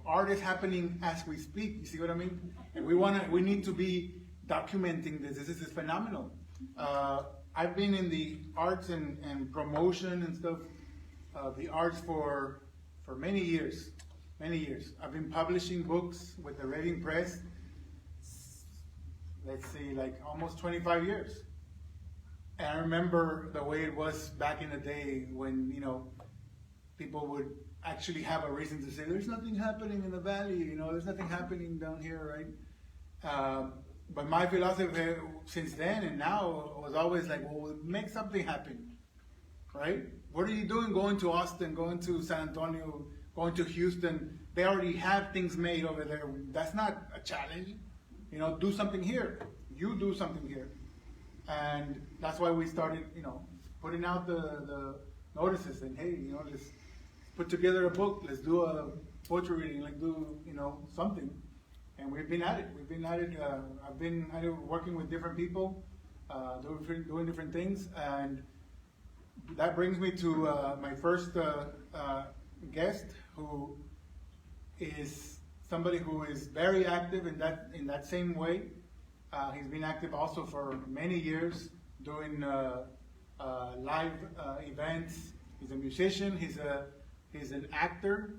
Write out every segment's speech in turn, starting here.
art is happening as we speak. You see what I mean? And we need to be documenting this. This is phenomenal. I've been in the arts and promotion and stuff, the arts for many years. Many years. I've been publishing books with the Reading Press, let's see, like almost 25 years. And I remember the way it was back in the day when, people would actually have a reason to say, there's nothing happening in the valley, there's nothing happening down here, right? But my philosophy since then and now was always like, well, make something happen, right? What are you doing going to Austin, going to San Antonio, going to Houston? They already have things made over there. That's not a challenge. Do something here. You do something here. And that's why we started, putting out the notices and, hey, let's put together a book. Let's do a poetry reading. Let's do, something. And we've been at it. I've been working with different people, doing different things. And that brings me to my first guest, who is somebody who is very active in that same way. He's been active also for many years, doing live events. He's a musician. He's an actor.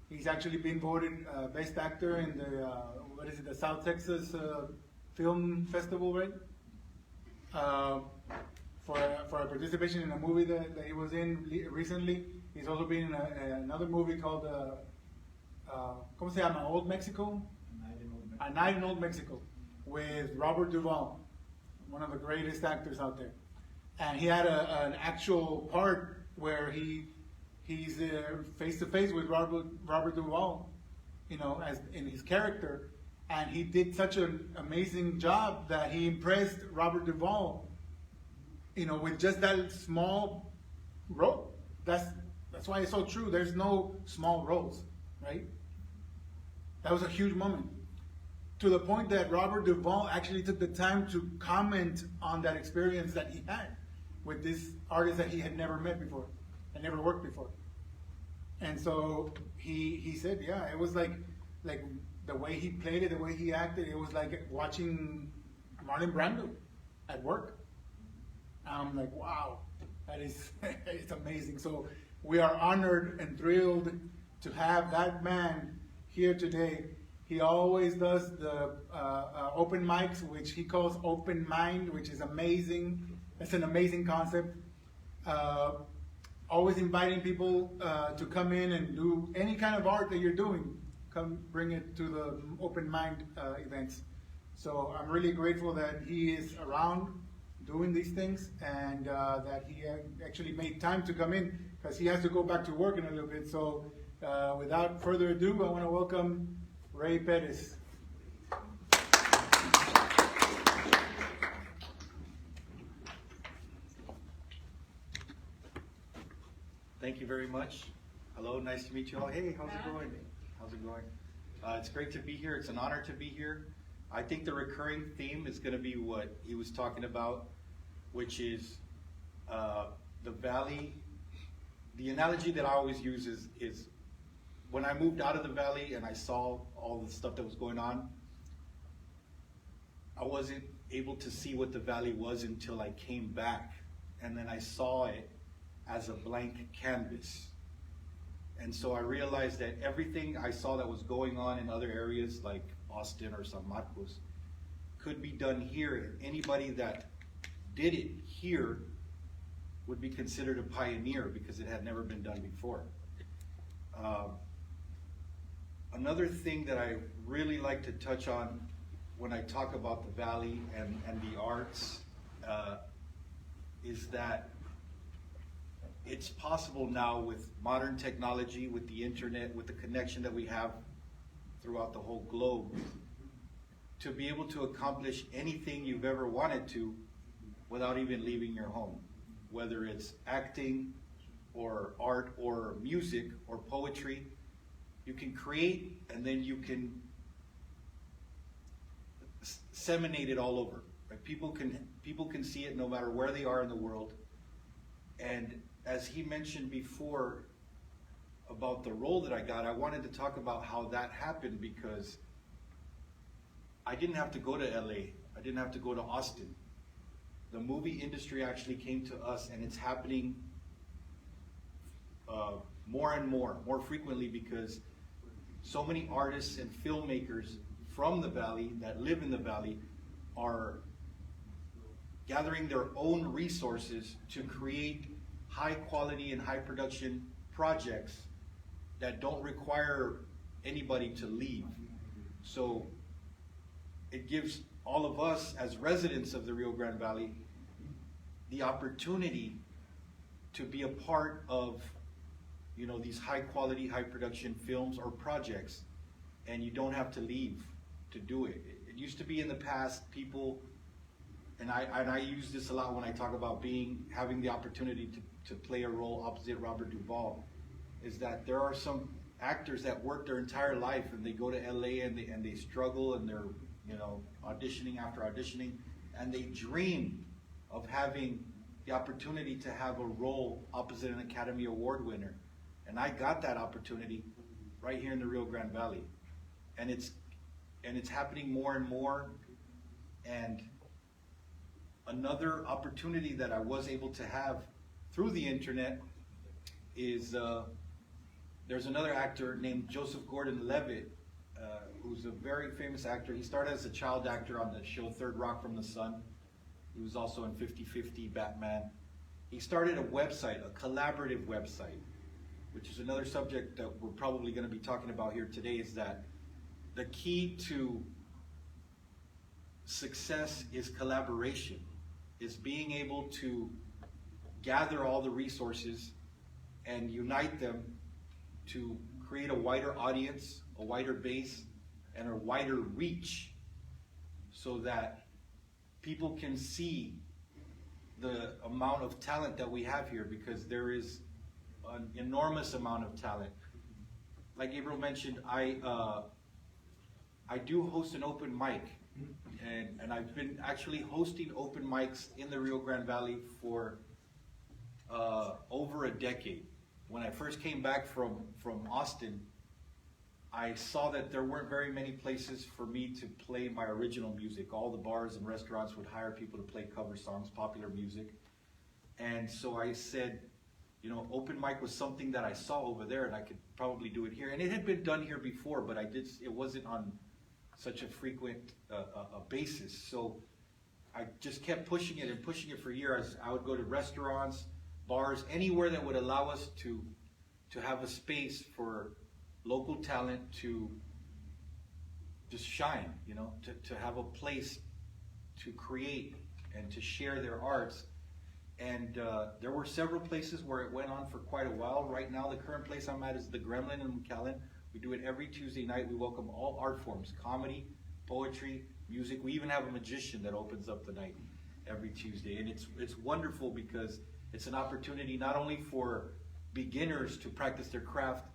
He's actually been voted best actor in the South Texas Film Festival, right? For a participation in a movie that he was in recently. He's also been in another movie called ¿Cómo se llama? Old Mexico? A Night in Old Mexico, with Robert Duvall, one of the greatest actors out there. And he had an actual part where he's face to face with Robert Duvall, as in his character, and he did such an amazing job that he impressed Robert Duvall, with just that small role. That's why it's so true. There's no small roles, right? That was a huge moment, to the point that Robert Duvall actually took the time to comment on that experience that he had with this artist that he had never met before and never worked before. And so he said, yeah, it was like the way he played it, the way he acted, it was like watching Marlon Brando at work. I'm like, wow, it's amazing. So we are honored and thrilled to have that man here today. He always does the open mics, which he calls Open Mind, which is amazing. It's an amazing concept. Always inviting people to come in and do any kind of art that you're doing. Come bring it to the Open Mind events. So I'm really grateful that he is around doing these things, and that he actually made time to come in, because he has to go back to work in a little bit. So without further ado, I want to welcome Ray Perez. Thank you very much. Hello, nice to meet you all. Hey, how's it going? How's it going? It's great to be here. It's an honor to be here. I think the recurring theme is going to be what he was talking about, which is the valley. The analogy that I always use is when I moved out of the valley and I saw all the stuff that was going on, I wasn't able to see what the valley was until I came back, and then I saw it as a blank canvas. And so I realized that everything I saw that was going on in other areas like Austin or San Marcos could be done here, and anybody that did it here would be considered a pioneer because it had never been done before. Another thing that I really like to touch on when I talk about the Valley and the arts is that it's possible now with modern technology, with the internet, with the connection that we have throughout the whole globe, to be able to accomplish anything you've ever wanted to without even leaving your home. Whether it's acting or art or music or poetry, you can create and then you can disseminate it all over. Right? People can see it no matter where they are in the world. And as he mentioned before, about the role that I got, I wanted to talk about how that happened, because I didn't have to go to LA. I didn't have to go to Austin. The movie industry actually came to us, and it's happening more and more frequently, because so many artists and filmmakers from the Valley that live in the Valley are gathering their own resources to create high quality and high production projects that don't require anybody to leave. So it gives all of us as residents of the Rio Grande Valley the opportunity to be a part of, you know, these high quality, high production films or projects, and you don't have to leave to do it. It used to be in the past, people, and I use this a lot when I talk about having the opportunity to play a role opposite Robert Duvall, is that there are some actors that work their entire life and they go to LA and they struggle, and they're, you know, auditioning after auditioning, and they dream of having the opportunity to have a role opposite an Academy Award winner. And I got that opportunity right here in the Rio Grande Valley. And it's happening more and more. And another opportunity that I was able to have through the internet is there's another actor named Joseph Gordon-Levitt, who's a very famous actor. He started as a child actor on the show Third Rock from the Sun. He was also in 50-50 Batman. He started a website, a collaborative website, which is another subject that we're probably going to be talking about here today, is that the key to success is collaboration, is being able to gather all the resources and unite them to create a wider audience, a wider base, and a wider reach, so that people can see the amount of talent that we have here, because there is an enormous amount of talent. Like Gabriel mentioned, I do host an open mic, and I've been actually hosting open mics in the Rio Grande Valley for over a decade. When I first came back from Austin, I saw that there weren't very many places for me to play my original music. All the bars and restaurants would hire people to play cover songs, popular music. And so I said, you know, open mic was something that I saw over there, and I could probably do it here. And it had been done here before, but it wasn't on such a frequent a basis. So I just kept pushing it for years. I would go to restaurants, bars, anywhere that would allow us to have a space for local talent to just shine, you know, to have a place to create and to share their arts. And there were several places where it went on for quite a while. Right now, the current place I'm at is the Gremlin in McAllen. We do it every Tuesday night. We welcome all art forms, comedy, poetry, music. We even have a magician that opens up the night every Tuesday. And it's wonderful, because it's an opportunity not only for beginners to practice their craft,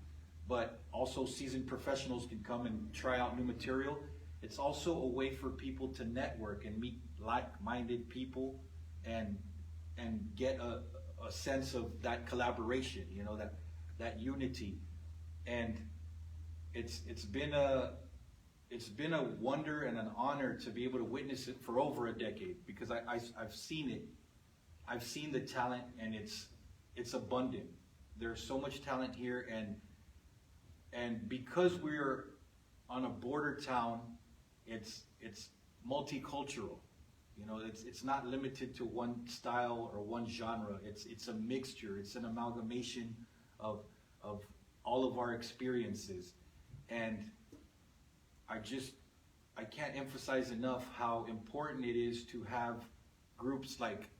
but also seasoned professionals can come and try out new material. It's also a way for people to network and meet like-minded people and get a sense of that collaboration, you know, that unity. And it's been a wonder and an honor to be able to witness it for over a decade, because I've seen it. I've seen the talent, and it's abundant. There's so much talent here, and because we're on a border town, it's multicultural. You know, it's not limited to one style or one genre. It's a mixture. It's an amalgamation of all of our experiences. And I can't emphasize enough how important it is to have groups like,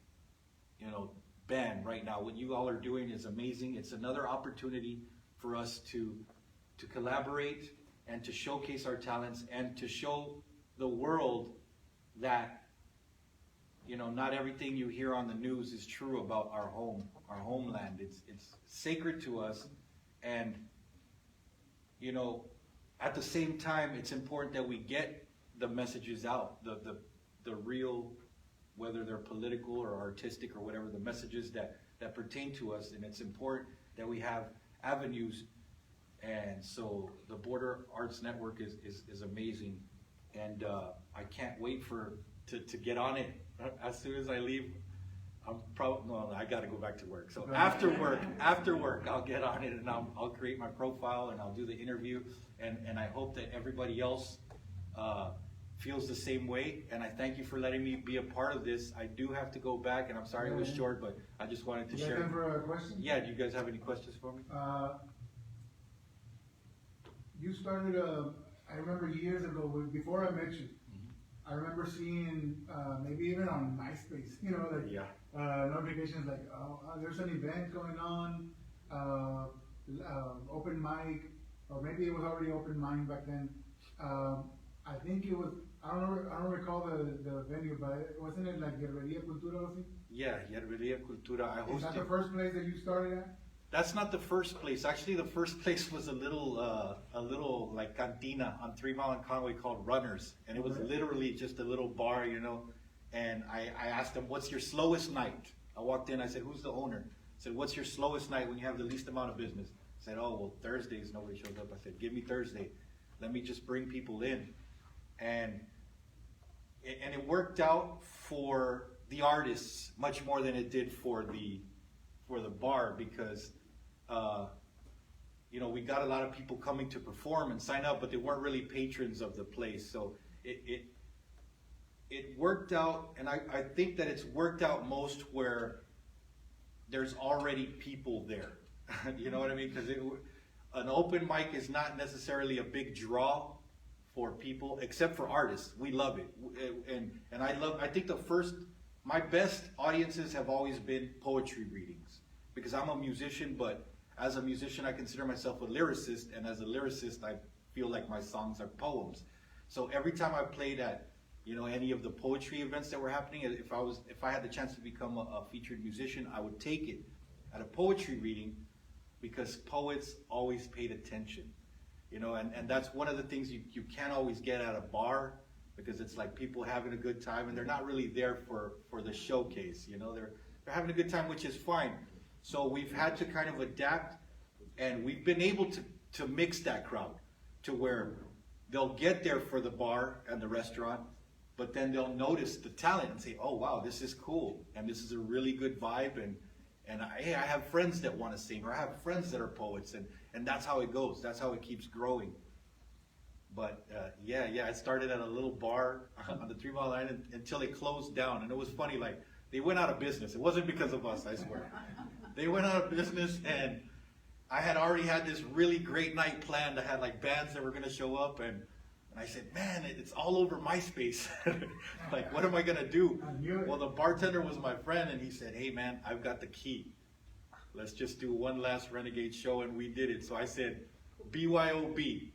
you know, band right now. What you all are doing is amazing. It's another opportunity for us to collaborate and to showcase our talents and to show the world that, you know, not everything you hear on the news is true about our homeland. It's sacred to us, and, you know, at the same time, it's important that we get the messages out, the real, whether they're political or artistic or whatever, the messages that pertain to us. And it's important that we have avenues And so the Border Arts Network is amazing, and I can't wait to get on it. As soon as I leave, I got to go back to work. So after work, I'll get on it, and I'll create my profile, and I'll do the interview, and I hope that everybody else feels the same way. And I thank you for letting me be a part of this. I do have to go back, and I'm sorry it was short, but I just wanted to share. You got time for a question? Yeah, do you guys have any questions for me? You started, I remember years ago, before I met you, I remember seeing, maybe even on MySpace, notifications like, oh, there's an event going on, open mic, or maybe it was already open mic back then. I think it was, I don't recall the venue, but wasn't it like Hierbería Cultura or something? Yeah, Hierbería Cultura. Is that the first place that you started at? That's not the first place. Actually, the first place was a little like cantina on 3 Mile and Conway called Runners, and it was literally just a little bar, And I asked them, "What's your slowest night?" I walked in. I said, "Who's the owner?" I said, "What's your slowest night when you have the least amount of business?" I said, "Oh, well, Thursdays nobody shows up." I said, "Give me Thursday. Let me just bring people in," and it worked out for the artists much more than it did for the bar, because we got a lot of people coming to perform and sign up, but they weren't really patrons of the place. So it worked out, and I think that it's worked out most where there's already people there. You know what I mean? Because an open mic is not necessarily a big draw for people, except for artists. We love it, and I think my best audiences have always been poetry readings, because I'm a musician, but as a musician I consider myself a lyricist, and as a lyricist I feel like my songs are poems. So every time I played at any of the poetry events that were happening, if I had the chance to become a featured musician, I would take it at a poetry reading, because poets always paid attention. And that's one of the things you can't always get at a bar, because it's like people having a good time, and they're not really there for the showcase. They're having a good time, which is fine. So we've had to kind of adapt, and we've been able to mix that crowd to where they'll get there for the bar and the restaurant, but then they'll notice the talent and say, "Oh wow, this is cool, and this is a really good vibe, and I have friends that want to sing, or I have friends that are poets," and that's how it goes. That's how it keeps growing. But it started at a little bar on the 3 Mile Line until it closed down, and it was funny. Like, they went out of business. It wasn't because of us, I swear. They went out of business, and I had already had this really great night planned. I had like bands that were going to show up, and I said, "Man, it's all over MySpace." Like, what am I going to do? Well, the bartender was my friend, and he said, "Hey man, I've got the key. Let's just do one last Renegade show," and we did it. So I said, "BYOB."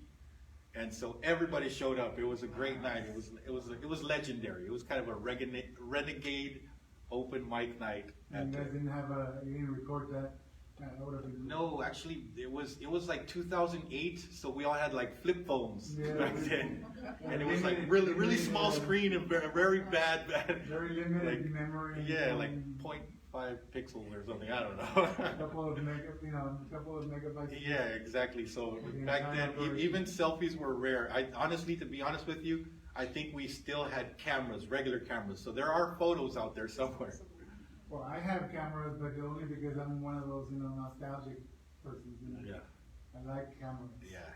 And so everybody showed up. It was a great night. It was legendary. It was kind of a renegade open mic night. And you guys you didn't record that? No, actually, it was like 2008, so we all had like flip phones back then, and it was like really small screen and very bad. Very limited memory. Yeah, like 0.5 pixels or something. I don't know. a couple of megabytes. Yeah, exactly. So back then, even selfies were rare. To be honest with you, I think we still had cameras, regular cameras. So there are photos out there somewhere. Well, I have cameras, but only because I'm one of those, nostalgic persons. Yeah. I like cameras. Yeah.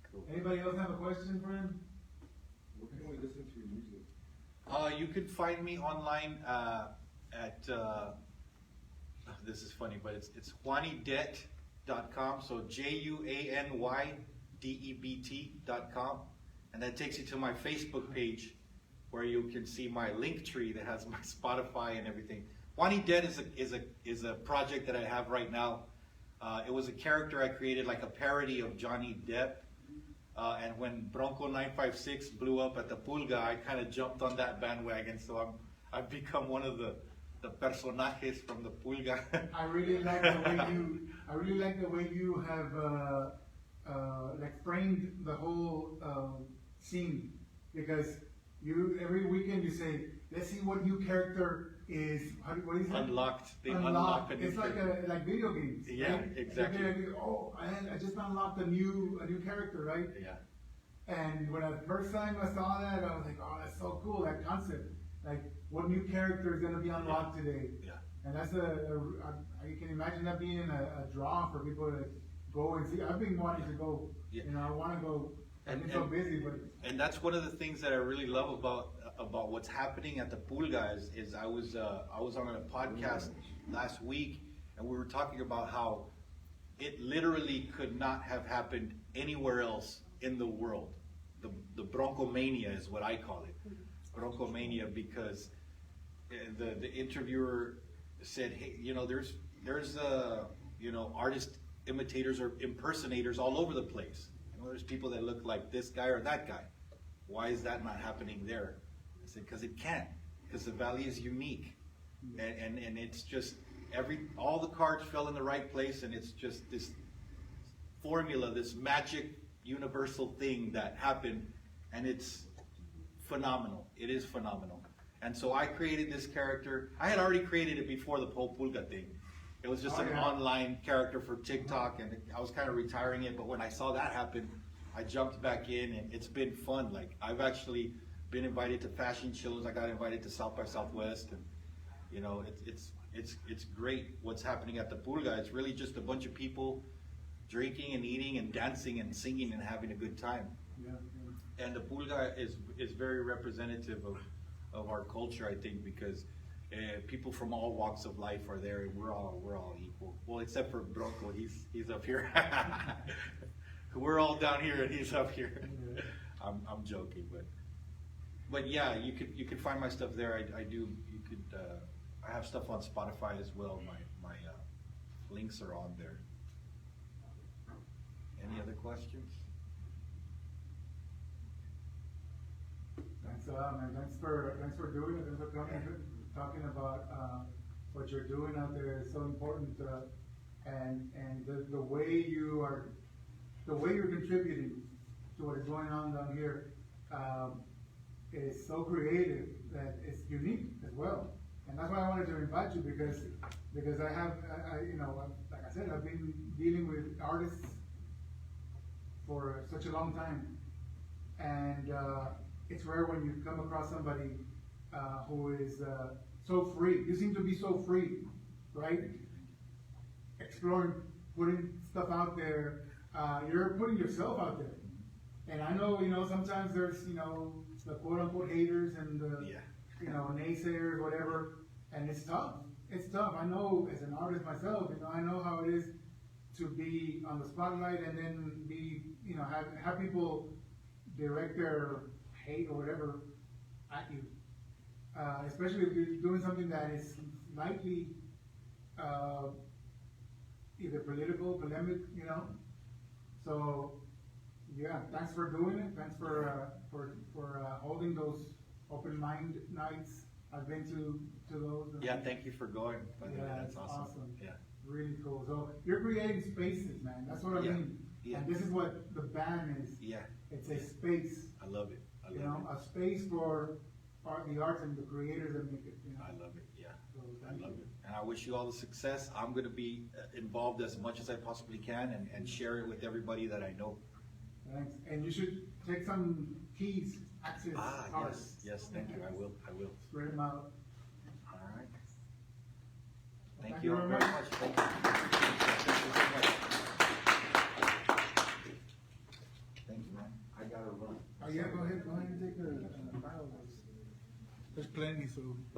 Cool. Anybody else have a question for him? Where can we listen to your music? You can find me online at this is funny, but it's juanydebt.com. So JUANYDEBT.com, and that takes you to my Facebook page, where you can see my link tree that has my Spotify and everything. Juany Debt is a project that I have right now. It was a character I created, like a parody of Johnny Depp. And when Bronco 956 blew up at the Pulga, I kind of jumped on that bandwagon. So I've become one of the personajes from the Pulga. I really like the way you have framed the whole scene, because every weekend you say, "Let's see what new character is, what is it? Unlocked. They unlock a new It's like character. like video games. Yeah, right? exactly. Like, oh, I just unlocked a new character, right? Yeah. And when the first time I saw that, I was like, oh, that's so cool, that concept. Like, what new character is gonna be unlocked today? Yeah. And that's you can imagine that being a draw for people to go and see. I've been wanting to go, Yeah. you know, I wanna go. I've And- been so and- busy, but. And that's one of the things that I really love about what's happening at the Pulga is I was on a podcast last week, and we were talking about how it literally could not have happened anywhere else in the world. The Broncomania is what I call it, Broncomania, because the interviewer said, hey, you know, there's you know, artist imitators or impersonators all over the place. You know, there's people that look like this guy or that guy. Why is that not happening there? I said, because it can't, because the Valley is unique, and it's just all the cards fell in the right place, and it's just this formula, this magic universal thing that happened, and it's phenomenal. It is phenomenal. And so I created this character. I had already created it before the whole Pulga thing. It was just an online character for TikTok, and I was kind of retiring it, but when I saw that happen, I jumped back in, and it's been fun. Like, I've actually been invited to fashion shows. I got invited to South by Southwest, and you know, it's great what's happening at the Pulga. It's really just a bunch of people drinking and eating and dancing and singing and having a good time. Yeah, yeah. And the Pulga is very representative of our culture, I think, because people from all walks of life are there, and we're all equal. Well, except for Bronco, he's up here. We're all down here, and he's up here. Yeah. I'm joking, but yeah, you could find my stuff there. I do. You could. I have stuff on Spotify as well. My links are on there. Any other questions? Thanks a lot, man. Thanks for doing it. Thanks for coming, talking about what you're doing out there is so important, and the way you're contributing to what is going on down here is so creative that it's unique as well. And that's why I wanted to invite you, because I you know, like I said, I've been dealing with artists for such a long time, and it's rare when you come across somebody who is so free. You seem to be so free, right? Exploring, putting stuff out there. You're putting yourself out there. And I know, you know, sometimes there's, you know, the quote-unquote haters and the, you know, naysayers, whatever, and it's tough. It's tough. I know as an artist myself, you know, I know how it is to be on the spotlight and then be, you know, have people direct their hate or whatever at you. Especially if you're doing something that is slightly either political, polemic, you know. So yeah, thanks for doing it. Thanks for holding those open mind nights. I've been to those. Yeah, thank you for going. By the way, Yeah, that's it's awesome. Yeah. Really cool. So you're creating spaces, man. That's what I mean. Yeah. And this is what the band is. Yeah. It's a space. I love it. I You love know, it. a space for the arts and the creators that make it. You know? I love it. Yeah. So I thank love you. it. And I wish you all the success. I'm going to be involved as much as I possibly can and share it with everybody that I know. Thanks. And you should take some keys, access cards. Yes, thank you. I will. Spread them out. All right. Thank Thank you you all very very much. much. Thank you. Thank you so much. Thank you, man. I gotta run. Oh yeah, go ahead and take the files. There's plenty, so.